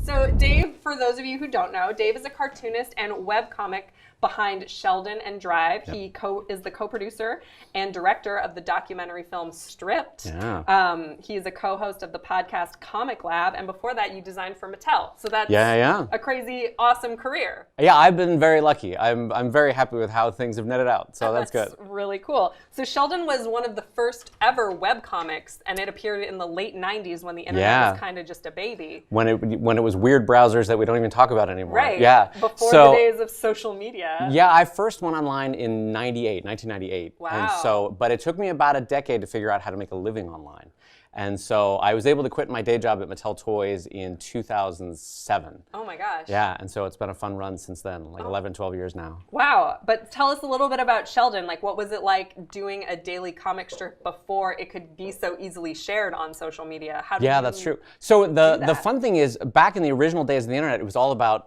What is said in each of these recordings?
So Dave, for those of you who don't know, Dave is a cartoonist and webcomic behind Sheldon Drive. Yep. He is the co-producer and director of the documentary film Stripped. Yeah. He is a co-host of the podcast Comic Lab, and before that, you designed for Mattel. So that's a crazy, awesome career. Yeah, I've been very lucky. I'm very happy with how things have netted out. So that's good. Really cool. So Sheldon was one of the first ever webcomics, and it appeared in the late '90s when the internet was kind of just a baby. When it was weird browsers that we don't even talk about anymore. Right. Yeah. Before the days of social media. Yeah, I first went online in 1998. Wow. And but it took me about a decade to figure out how to make a living online. And so I was able to quit my day job at Mattel Toys in 2007. Oh my gosh. Yeah, and so it's been a fun run since then, 11, 12 years now. Wow, but tell us a little bit about Sheldon. Like, what was it like doing a daily comic strip before it could be so easily shared on social media? That's true. So the fun thing is, back in the original days of the internet, it was all about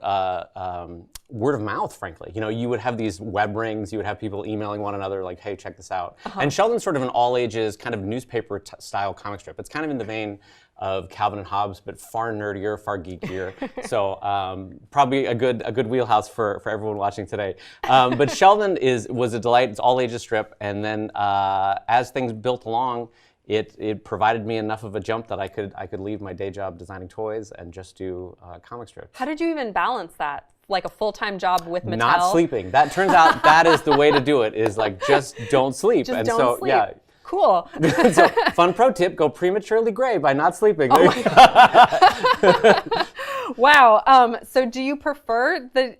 word of mouth, frankly. You know, you would have these web rings, you would have people emailing one another like, hey, check this out. And Sheldon's sort of an all-ages kind of newspaper-style comic strip. It's kind of in the vein of Calvin and Hobbes, but far nerdier, far geekier. So probably a good wheelhouse for everyone watching today. But Sheldon was a delight. It's all-ages strip. And then as things built along, it provided me enough of a jump that I could leave my day job designing toys and just do comic strips. How did you even balance that? Like a full-time job with Mattel? Not sleeping. That turns out that is the way to do it, is like just don't sleep. Just don't sleep. Yeah. Cool. So, fun pro tip, go prematurely gray by not sleeping. Oh my God. Wow. So do you prefer the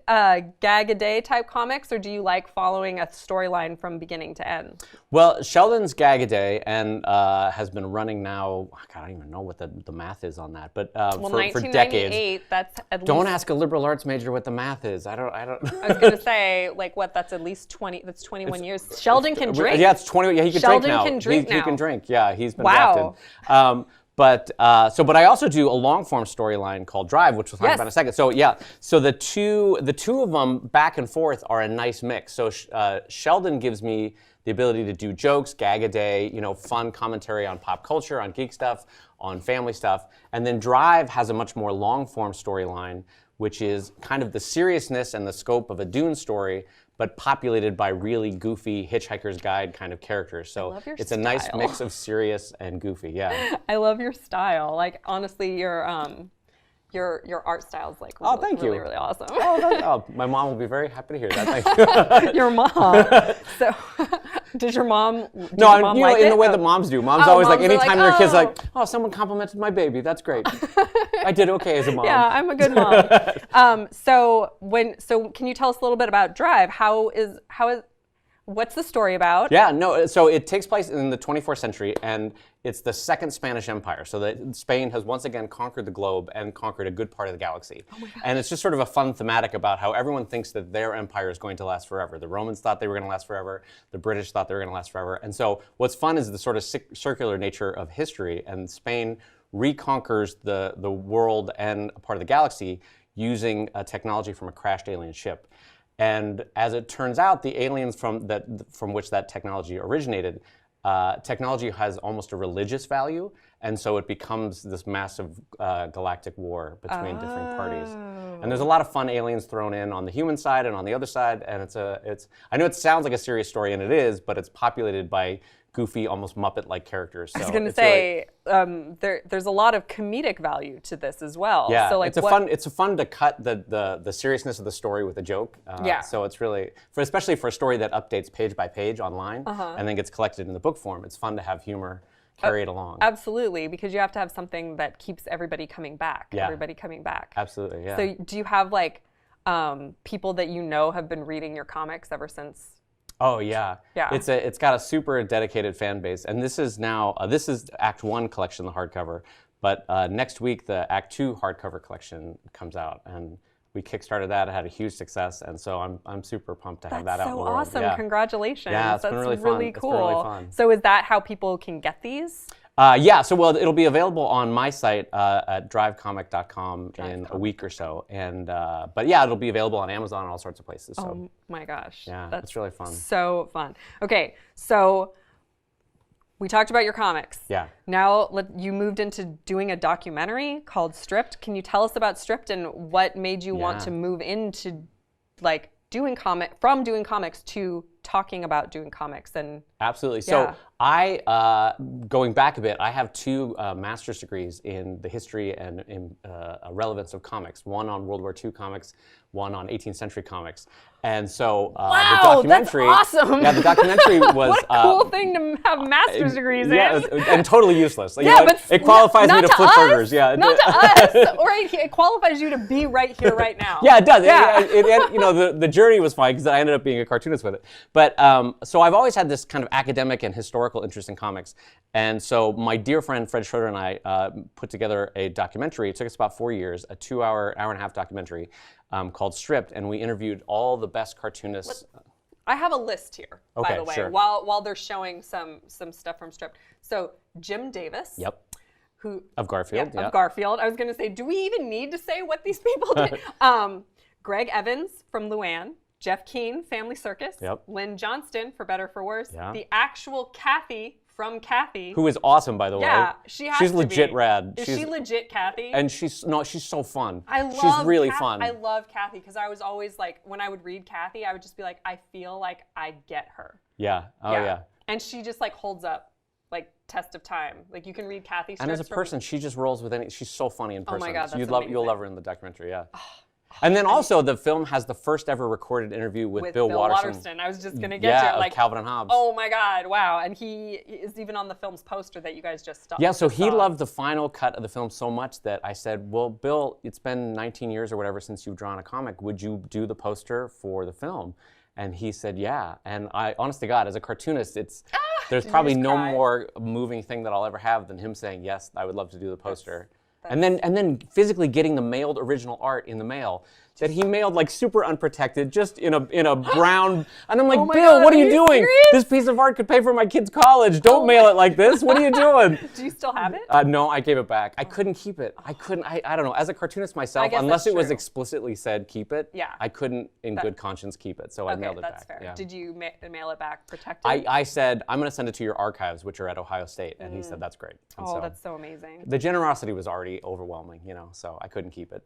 gag-a-day type comics, or do you like following a storyline from beginning to end? Well, Sheldon's gag-a-day and has been running now, God, I don't even know what the math is on that, but for decades. That's at least... Don't ask a liberal arts major what the math is. I don't. I was going to say, like, what, that's at least 20, that's 21 years. Sheldon can drink. Yeah, it's 20, yeah, he can drink now. Sheldon can drink now. He can drink, yeah, he's been drafted. But I also do a long-form storyline called Drive, which we'll talk about in a second. So yeah, so the two of them back and forth are a nice mix. So Sheldon gives me the ability to do jokes, gag-a-day, fun commentary on pop culture, on geek stuff, on family stuff, and then Drive has a much more long-form storyline, which is kind of the seriousness and the scope of a Dune story, but populated by really goofy Hitchhiker's Guide kind of characters. So it's a nice mix of serious and goofy, yeah. I love your style. Like, honestly, your art style is like really, really awesome. My mom will be very happy to hear that. Thank you. Your mom. So, does your mom? Like in the way that moms do. Mom's always like, anytime their kid's like, oh, someone complimented my baby. That's great. I did okay as a mom. Yeah, I'm a good mom. So can you tell us a little bit about Drive? What's the story about? Yeah, no, so it takes place in the 24th century, and it's the Second Spanish Empire. So that Spain has once again conquered the globe and conquered a good part of the galaxy. Oh my gosh. And it's just sort of a fun thematic about how everyone thinks that their empire is going to last forever. The Romans thought they were going to last forever. The British thought they were going to last forever. And so what's fun is the sort of circular nature of history, and Spain reconquers the world and a part of the galaxy using technology from a crashed alien ship. And as it turns out, the aliens from which that technology originated, technology has almost a religious value, and so it becomes this massive galactic war between different parties. And there's a lot of fun aliens thrown in on the human side and on the other side, and I know it sounds like a serious story, and it is, but it's populated by goofy, almost Muppet-like characters. So I was going to say, there's a lot of comedic value to this as well. Yeah, so, like, it's fun to cut the seriousness of the story with a joke. So it's really, especially for a story that updates page by page online and then gets collected in the book form, it's fun to have humor carry it along. Absolutely, because you have to have something that keeps everybody coming back. Yeah. Everybody coming back. Absolutely, yeah. So do you have people that have been reading your comics ever since? Oh yeah. It's got a super dedicated fan base, and this is Act 1 collection, the hardcover, but next week the Act 2 hardcover collection comes out, and we kickstarted that. It had a huge success, and so I'm super pumped to have that out in the world. That's so awesome! Yeah. Congratulations! Yeah, it's been really fun. Really cool. It's been really fun. So is that how people can get these? It'll be available on my site at drivecomic.com in a week or so, and it'll be available on Amazon and all sorts of places. So. Oh my gosh! Yeah, that's really fun. So fun. Okay, so We talked about your comics. Yeah. Now you moved into doing a documentary called Stripped. Can you tell us about Stripped and what made you want to move into like doing comics to talking about doing comics? And absolutely. So I, going back a bit, I have 2 master's degrees in the history and in, relevance of comics. One on World War II comics, one on 18th century comics. And so the documentary, that's awesome. Yeah, the documentary was what a cool thing to have master's degrees in. And totally useless. Like, but it qualifies me to flip burgers. Yeah, not to us. Or it qualifies you to be right here, right now. Yeah, it does. Yeah. The journey was fine because I ended up being a cartoonist with it. But so I've always had this kind of academic and historical interest in comics. And so my dear friend Fred Schroeder and I put together a documentary. It took us about 4 years, a 2-hour, hour-and-a-half documentary called Stripped, and we interviewed all the best cartoonists. I have a list here, by the way, sure. while they're showing some stuff from Stripped. So Jim Davis. Yep. Who of Garfield. Of Garfield. I was going to say, do we even need to say what these people did? Greg Evans from Luann. Jeff Keane, Family Circus. Yep. Lynn Johnston, For Better For Worse. Yeah. The actual Cathy from Cathy. Who is awesome, by the way. Yeah, she's legit rad. Is she legit Cathy? And she's so fun. She's really fun. I love Cathy because I was always like, when I would read Cathy, I would just be like, I feel like I get her. Yeah. Oh yeah. And she just like holds up like test of time. Like you can read Cathy. And as a person, she just rolls with any. She's so funny in person. Oh my God, so that's you'll love her in the documentary. Yeah. And then also the film has the first ever recorded interview with Bill Watterson. I was just gonna get to it. Like Calvin and Hobbes. Oh my God! Wow, and he is even on the film's poster that you guys just saw. Yeah, so he loved the final cut of the film so much that I said, "Well, Bill, it's been 19 years or whatever since you've drawn a comic. Would you do the poster for the film?" And he said, "Yeah." And I, honest to God, as a cartoonist, there's probably no more moving thing that I'll ever have than him saying, "Yes, I would love to do the poster." And then physically getting the mailed original art in the mail that he mailed like super unprotected, just in a brown. And I'm like, Bill, what are you doing? Serious? This piece of art could pay for my kid's college. Don't mail it like this. What are you doing? Do you still have it? No, I gave it back. I couldn't keep it. I don't know. As a cartoonist myself, unless it was explicitly said keep it, I couldn't in good conscience keep it. So I mailed it back. That's fair. Yeah. Did you mail it back protected? I said, I'm going to send it to your archives, which are at Ohio State. And he said, that's great. And so that's so amazing. The generosity was already overwhelming, so I couldn't keep it.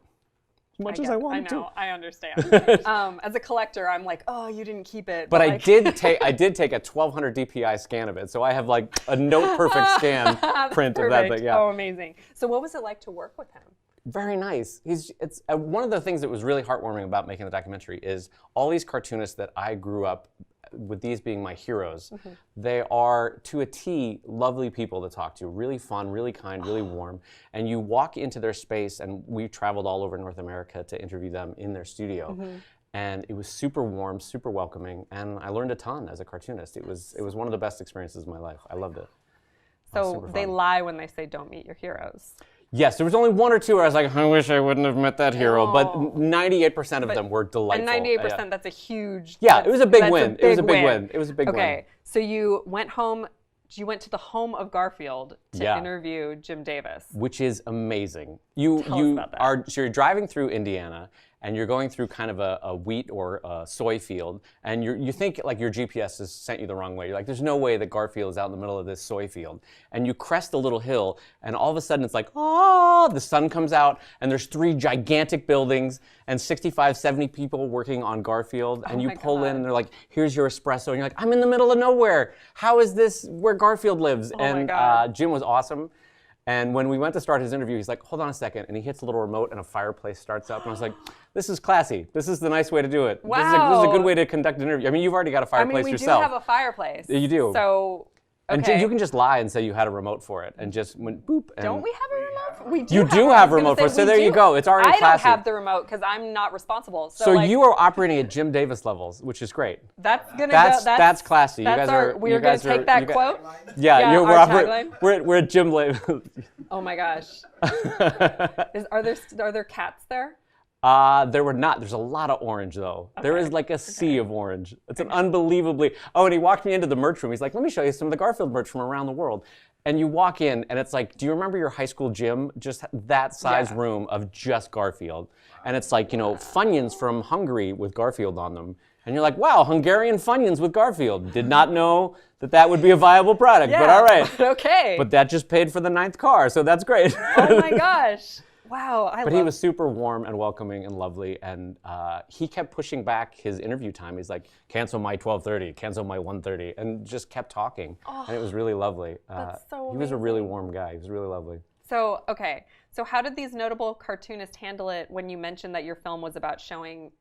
As much as I wanted to. I understand. As a collector, I'm like, oh, you didn't keep it. But I did take a 1200 DPI scan of it, so I have like a note perfect scan print of that thing. Yeah. Oh, amazing. So what was it like to work with him? Very nice. It's one of the things that was really heartwarming about making the documentary is all these cartoonists that I grew up with, these being my heroes, they are, to a T, lovely people to talk to. Really fun, really kind, really warm. And you walk into their space, and we traveled all over North America to interview them in their studio. And it was super warm, super welcoming, and I learned a ton as a cartoonist. It was one of the best experiences of my life. I loved it. So they lie when they say don't meet your heroes. Yes, there was only 1 or 2 where I was like, I wish I wouldn't have met that hero, but 98% of them were delightful. And 98%, that's a huge... Yeah, it was a big win. It was a big win. It was a big win. Okay, so you went home, you went to the home of Garfield to interview Jim Davis. Which is amazing. Tell us about that. So you're driving through Indiana, and you're going through kind of a wheat or a soy field, and you think like your GPS has sent you the wrong way. You're like, there's no way that Garfield is out in the middle of this soy field. And you crest a little hill, and all of a sudden it's like, the sun comes out, and there's 3 gigantic buildings, and 65, 70 people working on Garfield, and you pull in, and they're like, here's your espresso, and you're like, I'm in the middle of nowhere. How is this where Garfield lives? And Jim was awesome. And when we went to start his interview, he's like, hold on a second. And he hits a little remote and a fireplace starts up. And I was like, this is classy. This is the nice way to do it. Wow. This is a good way to conduct an interview. I mean, you've already got a fireplace yourself. We do have a fireplace. You do. So, okay. And you can just lie and say you had a remote for it and just went boop. And don't we have a remote? We do. You do have a remote for it. So there you go. It's already classy. I don't have the remote because I'm not responsible. So like, you are operating at Jim Davis levels, which is great. That's classy. We're gonna take that quote. Yeah, we're at Jim Davis. Oh my gosh. Are there cats there? There were not. There's a lot of orange, though. Okay. There is like a sea of orange. It's an unbelievably... Oh, and he walked me into the merch room. He's like, let me show you some of the Garfield merch from around the world. And you walk in, and it's like, do you remember your high school gym? Just that size room of just Garfield. And it's like, Funyuns from Hungary with Garfield on them. And you're like, wow, Hungarian Funyuns with Garfield. Did not know that would be a viable product, but all right. Okay. But that just paid for the 9th car, so that's great. Oh my gosh. Wow, But he was super warm and welcoming and lovely, and he kept pushing back his interview time. He's like, cancel my 12:30, cancel my 1:30, and just kept talking, and it was really lovely. That's so he was a really warm guy. He was really lovely. So, okay, so how did these notable cartoonists handle it when you mentioned that your film was about showing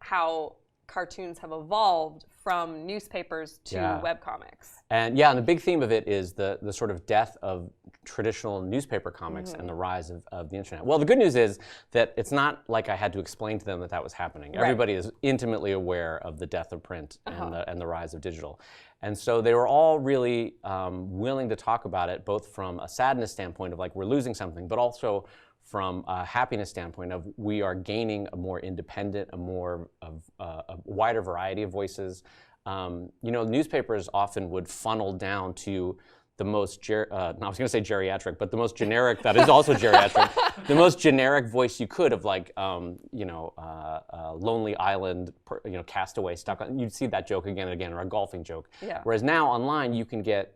how cartoons have evolved from newspapers to webcomics? And the big theme of it is the sort of death of traditional newspaper comics and the rise of the internet. Well, the good news is that it's not like I had to explain to them that was happening. Right. Everybody is intimately aware of the death of print and the rise of digital. And so they were all really willing to talk about it, both from a sadness standpoint of like we're losing something, but also from a happiness standpoint of we are gaining a more independent, a wider variety of voices. Newspapers often would funnel down to the most, I was going to say geriatric, but the most generic, that is also geriatric, the most generic voice you could of like, Lonely Island, castaway stuck on, you'd see that joke again and again, or a golfing joke. Yeah. Whereas now online you can get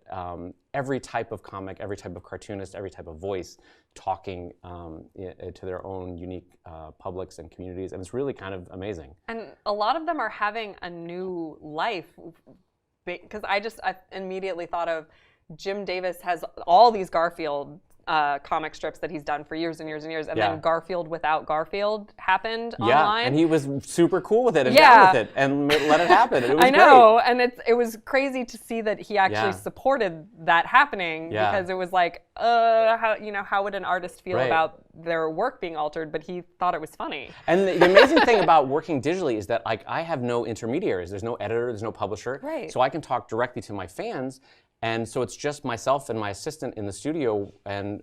every type of comic, every type of cartoonist, every type of voice talking to their own unique publics and communities, and it's really kind of amazing. And a lot of them are having a new life, because I immediately thought of Jim Davis has all these Garfield comic strips that he's done for years and years and years, and then Garfield Without Garfield happened online. And he was super cool with it and down with it and let it happen. It was I know, great. and it was crazy to see that he actually supported that happening, because it was like, how would an artist feel about their work being altered? But he thought it was funny. And the amazing thing about working digitally is that I have no intermediaries. There's no editor, there's no publisher. Right. So I can talk directly to my fans. And so it's just myself and my assistant in the studio, and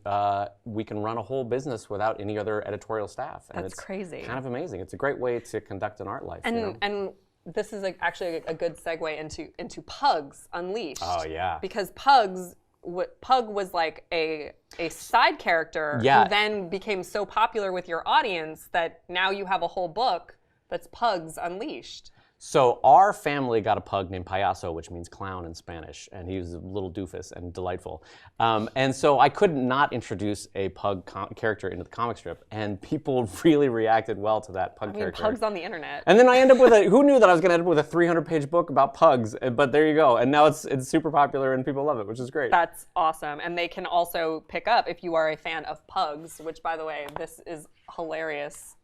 we can run a whole business without any other editorial staff. And That's crazy. Kind of amazing. It's a great way to conduct an art life. And this is actually a good segue into Pugs Unleashed. Oh yeah. Because Pug was like a side character who then became so popular with your audience that now you have a whole book that's Pugs Unleashed. So our family got a pug named Payaso, which means clown in Spanish, and he was a little doofus and delightful. And so I could not introduce a pug character into the comic strip, and people really reacted well to that pug character. Pugs on the internet. And then I end up with who knew that I was going to end up with a 300-page book about pugs, but there you go. And now it's super popular and people love it, which is great. That's awesome. And they can also pick up, if you are a fan of pugs, which by the way, this is hilarious,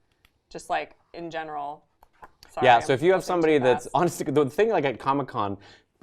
just like in general. Sorry, yeah, so if you have somebody that's, honestly, the thing like at Comic-Con,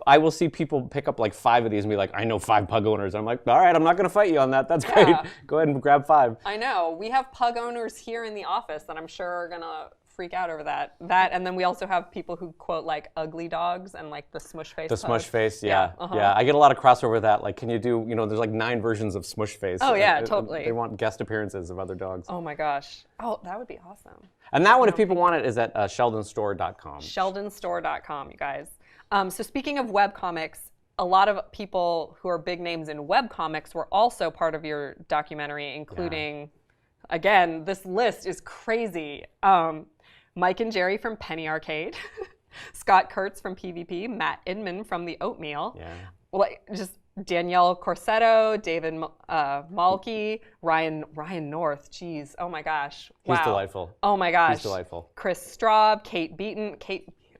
I will see people pick up like 5 of these and be like, I know 5 pug owners. I'm like, all right, I'm not going to fight you on that. That's great. Go ahead and grab 5. I know. We have pug owners here in the office that I'm sure are going to freak out over that. And then we also have people who quote like ugly dogs and like the smush face. The smush face, yeah. I get a lot of crossover with that. Like, can you do, there's like 9 versions of smush face. Oh yeah, totally. They want guest appearances of other dogs. Oh my gosh. Oh, that would be awesome. And that one, if people want it, is at sheldonstore.com. Sheldonstore.com, you guys. So speaking of webcomics, a lot of people who are big names in webcomics were also part of your documentary, including, again, this list is crazy. Mike and Jerry from Penny Arcade, Scott Kurtz from PvP, Matt Inman from the Oatmeal, just Danielle Corsetto, David Malky, Ryan North. Jeez, oh my gosh, wow. He's delightful. Oh my gosh, he's delightful. Chris Straub, Kate Beaton,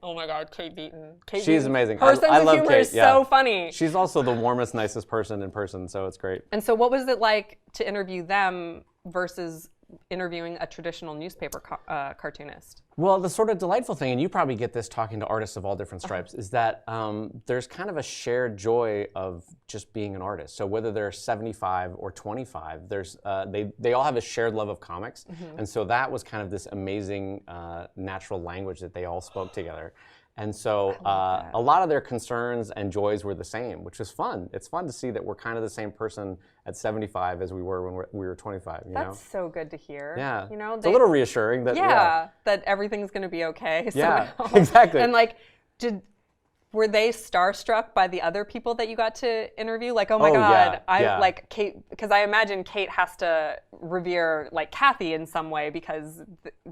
oh my God, Kate Beaton. She's amazing. Her sense of humor is so funny. She's also the warmest, nicest person in person, so it's great. And so, what was it like to interview them versus interviewing a traditional newspaper cartoonist? Well, the sort of delightful thing, and you probably get this talking to artists of all different stripes, is that there's kind of a shared joy of just being an artist. So whether they're 75 or 25, there's they all have a shared love of comics, and so that was kind of this amazing natural language that they all spoke together. And so a lot of their concerns and joys were the same, which was fun. It's fun to see that we're kind of the same person at 75 as we were when we were 25. That's so good to hear. Yeah, it's a little reassuring that that everything's going to be okay. Yeah, exactly. And like, Were they starstruck by the other people that you got to interview? Like, oh my Oh, God, yeah. like Kate, because I imagine Kate has to revere like Cathy in some way because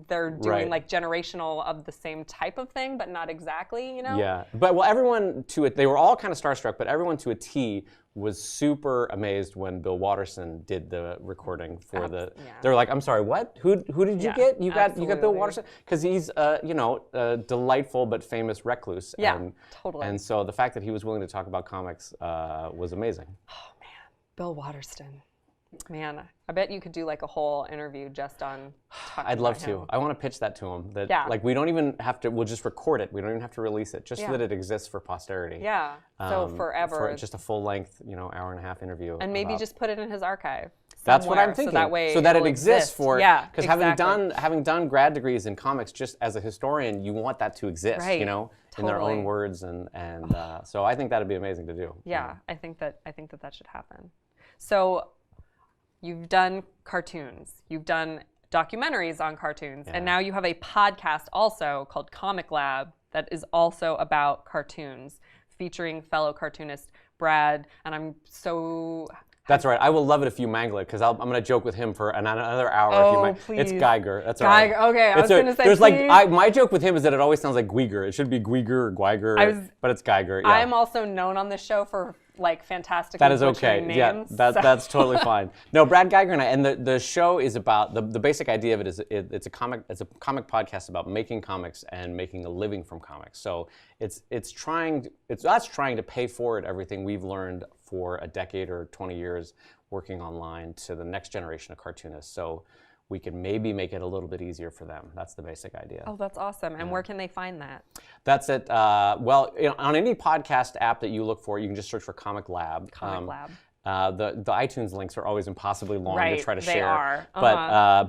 they're doing like generational of the same type of thing, but not exactly, you know? Yeah, but well, everyone to it, they were all kind of starstruck, but everyone to a T was super amazed when Bill Watterson did the recording for They were like, "I'm sorry, what? Who did you get? You got Bill Watterson?" Because he's a delightful but famous recluse. Yeah, totally. And so the fact that he was willing to talk about comics was amazing. Oh man, Bill Watterson. Man, I bet you could do like a whole interview just on talking I'd love about to. him. I want to pitch that to him. That Yeah. like we don't even have to. We'll just record it. We don't even have to release it. Just so that it exists for posterity. Yeah. So forever. For just a full length, hour and a half interview. And maybe just put it in his archive. That's what I'm somewhere, thinking. So that way it it'll exists exist. for. Yeah. Because having done grad degrees in comics, just as a historian, you want that to exist. Right. In their own words, and so I think that'd be amazing to do. Yeah. I think that should happen. So. You've done cartoons, you've done documentaries on cartoons, and now you have a podcast also called Comic Lab that is also about cartoons, featuring fellow cartoonist Brad, and I'm so... That's right. I will love it if you mangle it, because I'm going to joke with him for another hour. Oh, please. It's Geiger. That's Geiger. Right. Okay, I was going to say, there's please. my joke with him is that it always sounds like Guiger. It should be Guiger or Guiger, but it's Geiger. Yeah. I'm also known on this show for like fantastic. That is okay. Names, that's totally fine. No, Brad Geiger and I, and the show is about the basic idea of it is it's a comic podcast about making comics and making a living from comics. So it's us trying to pay forward everything we've learned for a decade or 20 years working online to the next generation of cartoonists. So we can maybe make it a little bit easier for them. That's the basic idea. Oh, that's awesome. And where can they find that? That's it. On any podcast app that you look for, you can just search for Comic Lab. Comic Lab. The iTunes links are always impossibly long to try to share. They are.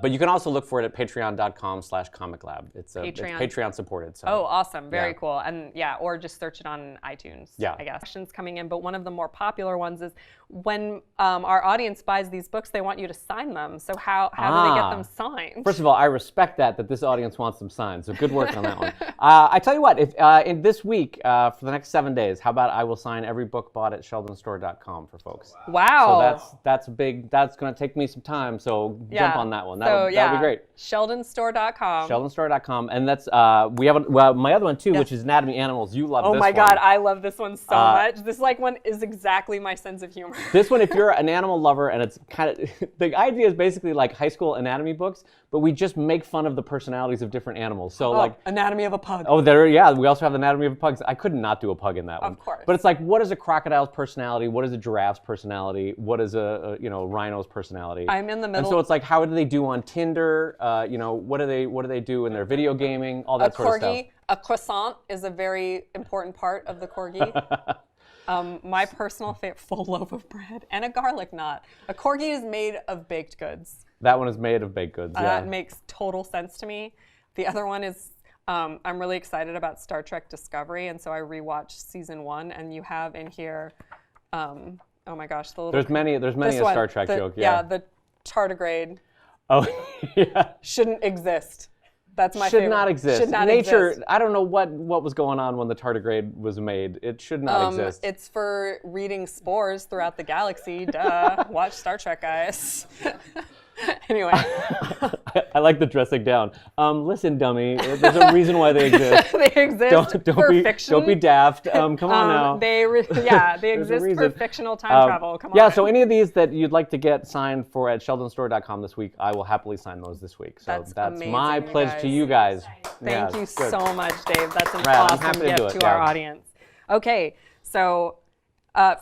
But you can also look for it at patreon.com/comiclab. It's Patreon supported. So. Oh, awesome. Very cool. And or just search it on iTunes, I guess. Questions coming in, but one of the more popular ones is when our audience buys these books, they want you to sign them. So how do they get them signed? First of all, I respect that this audience wants them signed. So good work on that one. I tell you what, if in this week, for the next 7 days, how about I will sign every book bought at sheldonstore.com for folks. Wow. So that's big. That's going to take me some time. So jump on that one. That'll be great. Sheldonstore.com. Sheldonstore.com. And that's we have my other one too, which is Anatomy Animals. You love this one. Oh my God, I love this one so much. This one is exactly my sense of humor. This one, if you're an animal lover, and it's kind of the idea is basically like high school anatomy books, but we just make fun of the personalities of different animals. So like Anatomy of a Pug. Oh, we also have the Anatomy of a Pug. I could not do a pug in that one. Of course. But it's like, what is a crocodile's personality? What is a giraffe's personality? What is a rhino's personality? I'm in the middle. And so it's like, how do they do on Tinder? What do they do in their video gaming? All that sort of stuff. A croissant is a very important part of the corgi. My personal favorite, full loaf of bread and a garlic knot. A corgi is made of baked goods. That one is made of baked goods, yeah. That makes total sense to me. The other one is, I'm really excited about Star Trek Discovery, and so I rewatched season 1, and you have in here, oh my gosh, the little... There's many a Star Trek joke, yeah. Yeah, the tardigrade. Oh, yeah. Shouldn't exist. That's my favorite. Should not exist. Should not Nature, exist. I don't know what was going on when the tardigrade was made. It should not exist. It's for reading spores throughout the galaxy. Duh. Watch Star Trek, guys. Anyway. I like the dressing down. Listen, dummy. There's a reason why they exist. They exist for fiction. Don't be daft. Come on now. They exist for fictional time travel. Come on. Yeah, so any of these that you'd like to get signed for at sheldonstore.com this week, I will happily sign those this week. So that's amazing, my pledge to you guys. Thank you so much, Dave. That's an I'm awesome happy to gift do it, to our audience. Okay, so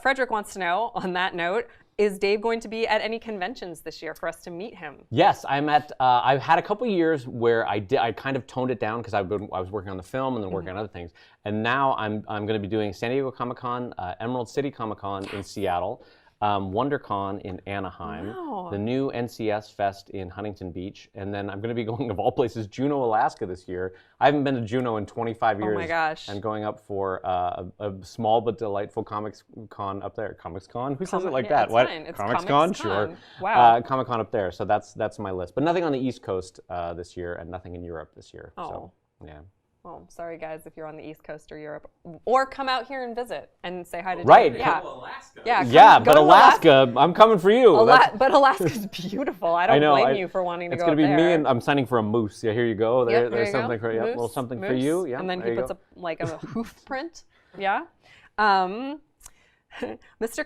Frederick wants to know, on that note, is Dave going to be at any conventions this year for us to meet him? Yes, I'm at. I've had a couple years where I kind of toned it down because I was working on the film and then working on other things, and now I'm going to be doing San Diego Comic-Con, Emerald City Comic-Con in Seattle, WonderCon in Anaheim, the new NCS Fest in Huntington Beach, and then I'm going to be going, of all places, Juneau, Alaska this year. I haven't been to Juneau in 25 years. Oh my gosh. And going up for a small but delightful Comics Con up there. Comics Con? Who says it like that? What? It's Comics Con? Sure. Wow. Comic Con up there. So that's my list. But nothing on the East Coast this year and nothing in Europe this year. Oh. So, yeah. Well, sorry guys if you're on the East Coast or Europe, or come out here and visit and say hi to Right. Dave. Yeah. Alaska. Yeah. But Alaska, I'm coming for you. But Alaska's beautiful. I don't blame you for wanting to go It's going to be there. me, and I'm signing for a moose. Yeah, here you go. Yep, There's you go. something for you. Moose, A little something for moose. you. Yeah. And then he puts a hoof print. Yeah. Mr.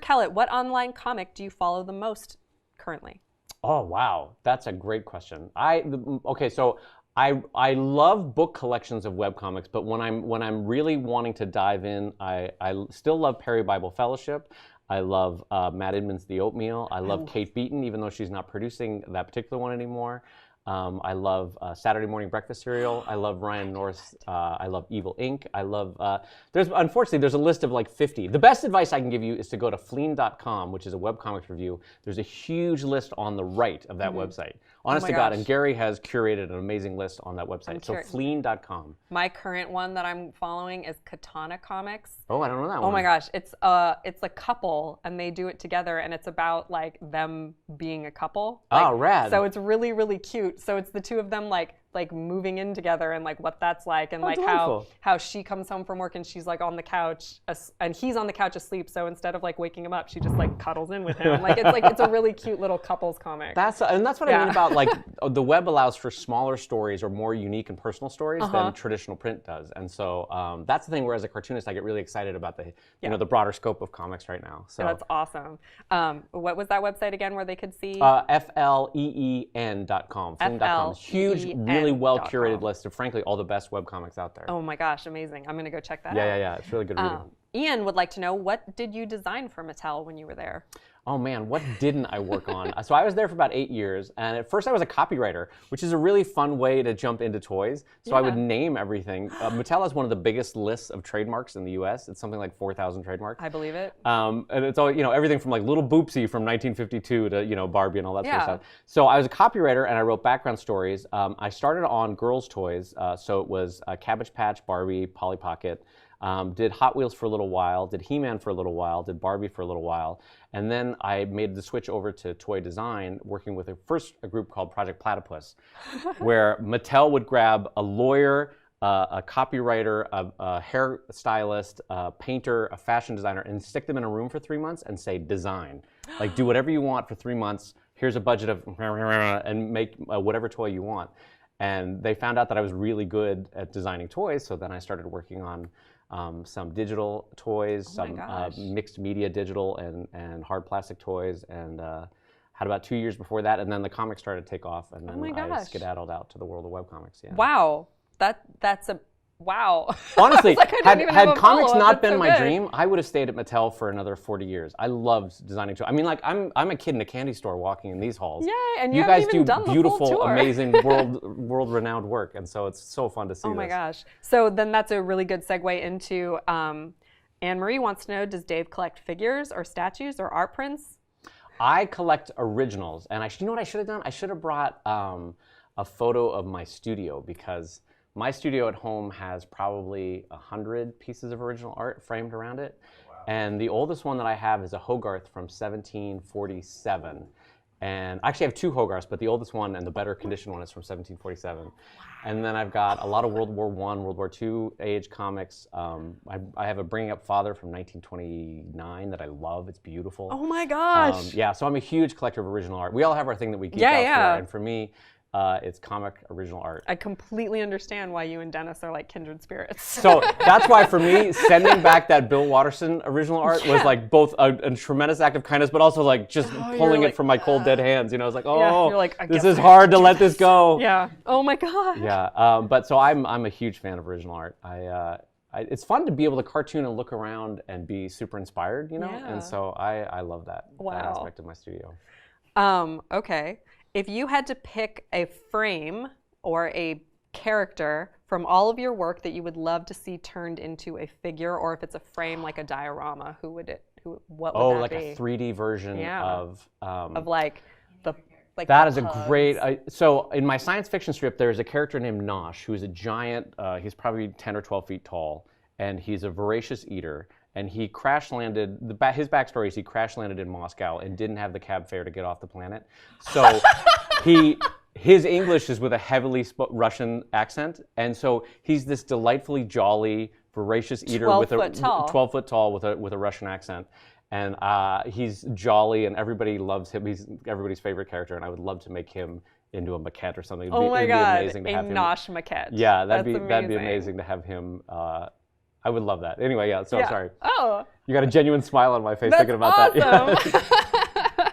Kellett, what online comic do you follow the most currently? Oh wow, that's a great question. So I love book collections of webcomics, but when I'm really wanting to dive in, I still love Perry Bible Fellowship. I love Matt Inman's The Oatmeal. I love Kate Beaton, even though she's not producing that particular one anymore. I love Saturday Morning Breakfast Cereal. I love Ryan North's. I love Evil Inc. I love. Unfortunately, there's a list of like 50. The best advice I can give you is to go to fleen.com, which is a webcomics review. There's a huge list on the right of that website. Honest to God, and Gary has curated an amazing list on that website. So fleen.com. My current one that I'm following is Katana Comics. Oh, I don't know that one. Oh my gosh, it's a couple and they do it together, and it's about like them being a couple. Oh, rad. So it's really, really cute. So it's the two of them like moving in together and like what that's like, and like how she comes home from work and she's like on the couch and he's on the couch asleep. So instead of like waking him up, she just like cuddles in with him. It's a really cute little couples comic. That's what I mean about like the web allows for smaller stories or more unique and personal stories than traditional print does. And so that's the thing where as a cartoonist I get really excited about the broader scope of comics right now. So that's awesome. What was that website again where they could see? FLEEN.com. Fleen.com. Huge, really well curated list of frankly all the best webcomics out there. Oh my gosh, amazing. I'm gonna go check that out. Yeah. It's really good reading. Ian would like to know, what did you design for Mattel when you were there? Oh man, what didn't I work on? So I was there for about 8 years, and at first I was a copywriter, which is a really fun way to jump into toys. So I would name everything. Mattel has one of the biggest lists of trademarks in the US. It's something like 4,000 trademarks. I believe it. And it's all, everything from like Little Boopsie from 1952 to, Barbie and all that sort of stuff. So I was a copywriter and I wrote background stories. I started on girls' toys. So it was Cabbage Patch, Barbie, Polly Pocket. Did Hot Wheels for a little while, did He-Man for a little while, did Barbie for a little while, and then I made the switch over to toy design, working with a group called Project Platypus, where Mattel would grab a lawyer, a copywriter, a hairstylist, a painter, a fashion designer, and stick them in a room for 3 months and say, design. Like, do whatever you want for 3 months, here's a budget of, and make whatever toy you want. And they found out that I was really good at designing toys, so then I started working on some digital toys, some mixed media digital and hard plastic toys, and had about 2 years before that, and then the comics started to take off, and then I skedaddled out to the world of webcomics. Yeah. Wow, that's a wow. Honestly, had comics not been my dream, I would have stayed at Mattel for another 40 years. I loved designing toys. I mean, like I'm a kid in a candy store walking in these halls. Yeah, and you guys do beautiful, tour. amazing, world-renowned work, and so it's so fun to see. Oh my gosh! So then that's a really good segue into Anne Marie wants to know: does Dave collect figures or statues or art prints? I collect originals, and you know what I should have done? I should have brought a photo of my studio, because my studio at home has probably 100 pieces of original art framed around it. Wow. And the oldest one that I have is a Hogarth from 1747. And I actually have two Hogarths, but the oldest one and the better conditioned one is from 1747. Wow. And then I've got a lot of World War I, World War II age comics. I have a Bringing Up Father from 1929 that I love. It's beautiful. Oh my gosh. Yeah, so I'm a huge collector of original art. We all have our thing that we geek out for. And for me, it's comic original art. I completely understand why you and Dennis are like kindred spirits. So that's why for me, sending back that Bill Watterson original art was like both a tremendous act of kindness, but also like just pulling it from my cold dead hands. I was like, this is hard to let this go. Yeah. Oh my God. Yeah. But so I'm a huge fan of original art. It's fun to be able to cartoon and look around and be super inspired, Yeah. And so I love that aspect of my studio. Okay. If you had to pick a frame or a character from all of your work that you would love to see turned into a figure, or if it's a frame like a diorama, what would that be? A 3D version of like the that is a great. So in my science fiction strip, there's a character named Nosh who's a giant. He's probably 10 or 12 feet tall, and he's a voracious eater. And he crash landed. His backstory is he crash landed in Moscow and didn't have the cab fare to get off the planet. So he his English is with a heavily Russian accent, and so he's this delightfully jolly, voracious eater 12 with a foot tall. 12 foot tall with a Russian accent, and he's jolly, and everybody loves him. He's everybody's favorite character, and I would love to make him into a maquette or something. Oh my God, it'd be amazing to have him. Nosh maquette. Yeah, that'd be amazing to have him. I would love that. Anyway, yeah. So I'm sorry. Oh, you got a genuine smile on my face that's thinking about awesome. that. Yeah.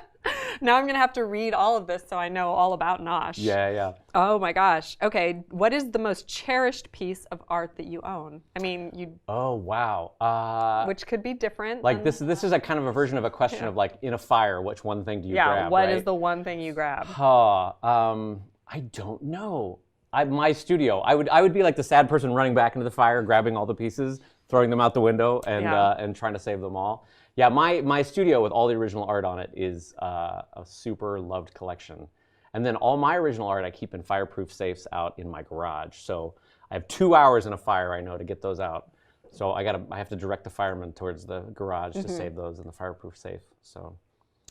Now I'm gonna have to read all of this so I know all about Nosh. Yeah. Oh my gosh. Okay, what is the most cherished piece of art that you own? I mean, you. Oh wow. Which could be different. Like this is a kind of a version of a question of like in a fire, which one thing do you grab? Yeah. What right? is the one thing you grab? I don't know. My studio. I would be like the sad person running back into the fire, grabbing all the pieces, throwing them out the window, and trying to save them all. Yeah, my studio with all the original art on it is a super loved collection. And then all my original art I keep in fireproof safes out in my garage. So I have 2 hours in a fire, I know, to get those out. So I have to direct the firemen towards the garage to save those in the fireproof safe. So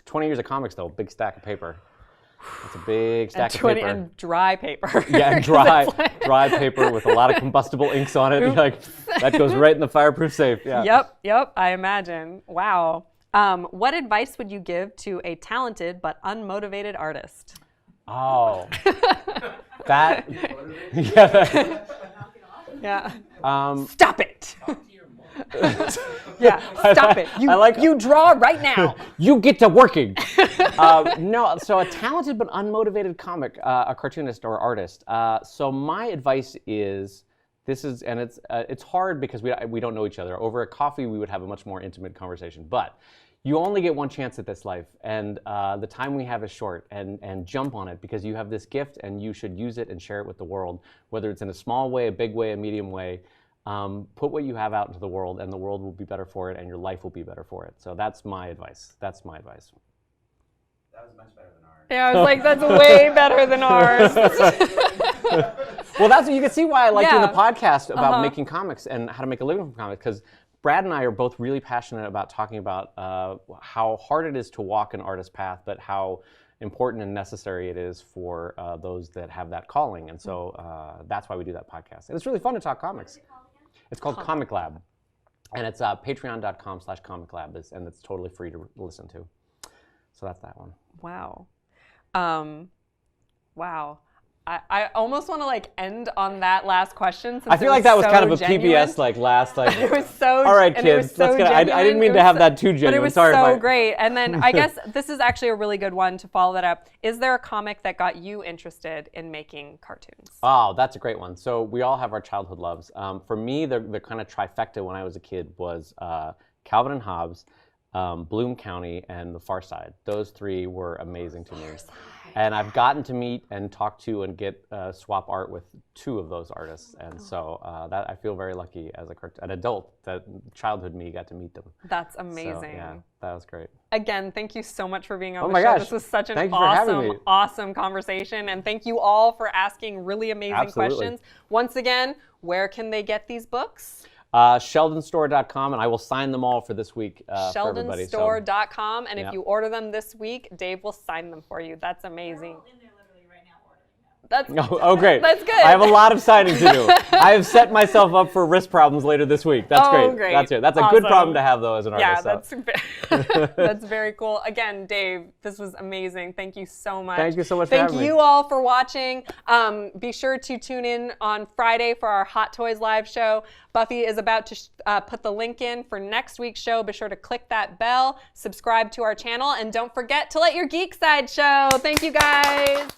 20 years of comics though, big stack of paper. It's a big stack of paper. And dry paper. Yeah, dry paper with a lot of combustible inks on it. Like that goes right in the fireproof safe. Yeah. Yep. I imagine. Wow. What advice would you give to a talented but unmotivated artist? Oh, that. Yeah. Yeah. Stop it. Yeah, stop it. You draw right now. You get to working. No, so a talented but unmotivated comic, a cartoonist or artist. So my advice is, it's hard because we don't know each other. Over a coffee, we would have a much more intimate conversation. But you only get one chance at this life, and the time we have is short. And jump on it because you have this gift, and you should use it and share it with the world, whether it's in a small way, a big way, a medium way. Put what you have out into the world, and the world will be better for it, and your life will be better for it. So that's my advice. That was much better than ours. Yeah, I was like, that's way better than ours. Well, that's you can see why I like doing the podcast about making comics and how to make a living from comics, because Brad and I are both really passionate about talking about how hard it is to walk an artist's path, but how important and necessary it is for those that have that calling. And so that's why we do that podcast. And it's really fun to talk comics. It's called Comic Lab. And it's patreon.com/comiclab, and it's totally free to listen to. So that's that one. Wow. Wow. I almost want to like end on that last question. Since I feel like that was kind of a PBS last It was so. All right, kids, let's get. I didn't mean to have that too genuine. But it was so great. And then I guess this is actually a really good one to follow that up. Is there a comic that got you interested in making cartoons? Oh, that's a great one. So we all have our childhood loves. For me, the kind of trifecta when I was a kid was Calvin and Hobbes, Bloom County, and The Far Side. Those three were amazing to me. And I've gotten to meet and talk to and get swap art with 2 of those artists, and so that I feel very lucky as an adult that childhood me got to meet them. That's amazing. So, yeah, that was great. Again, thank you so much for being on oh the my show. Gosh. This was such an awesome conversation, and thank you all for asking really amazing questions. Once again, where can they get these books? Sheldonstore.com, and I will sign them all for this week for everybody. Sheldonstore.com, and if you order them this week, Dave will sign them for you. That's amazing. They're all in there literally right now ordering them. Oh, great. That's good. I have a lot of signing to do. I have set myself up for wrist problems later this week. That's great. That's it. That's a good problem to have, though, as an artist. Yeah, that's very cool. Again, Dave, this was amazing. Thank you so much. Thank you so much for having me. Thank you all for watching. Be sure to tune in on Friday for our Hot Toys live show. Buffy is about to put the link in for next week's show. Be sure to click that bell, subscribe to our channel, and don't forget to let your geek side show. Thank you, guys.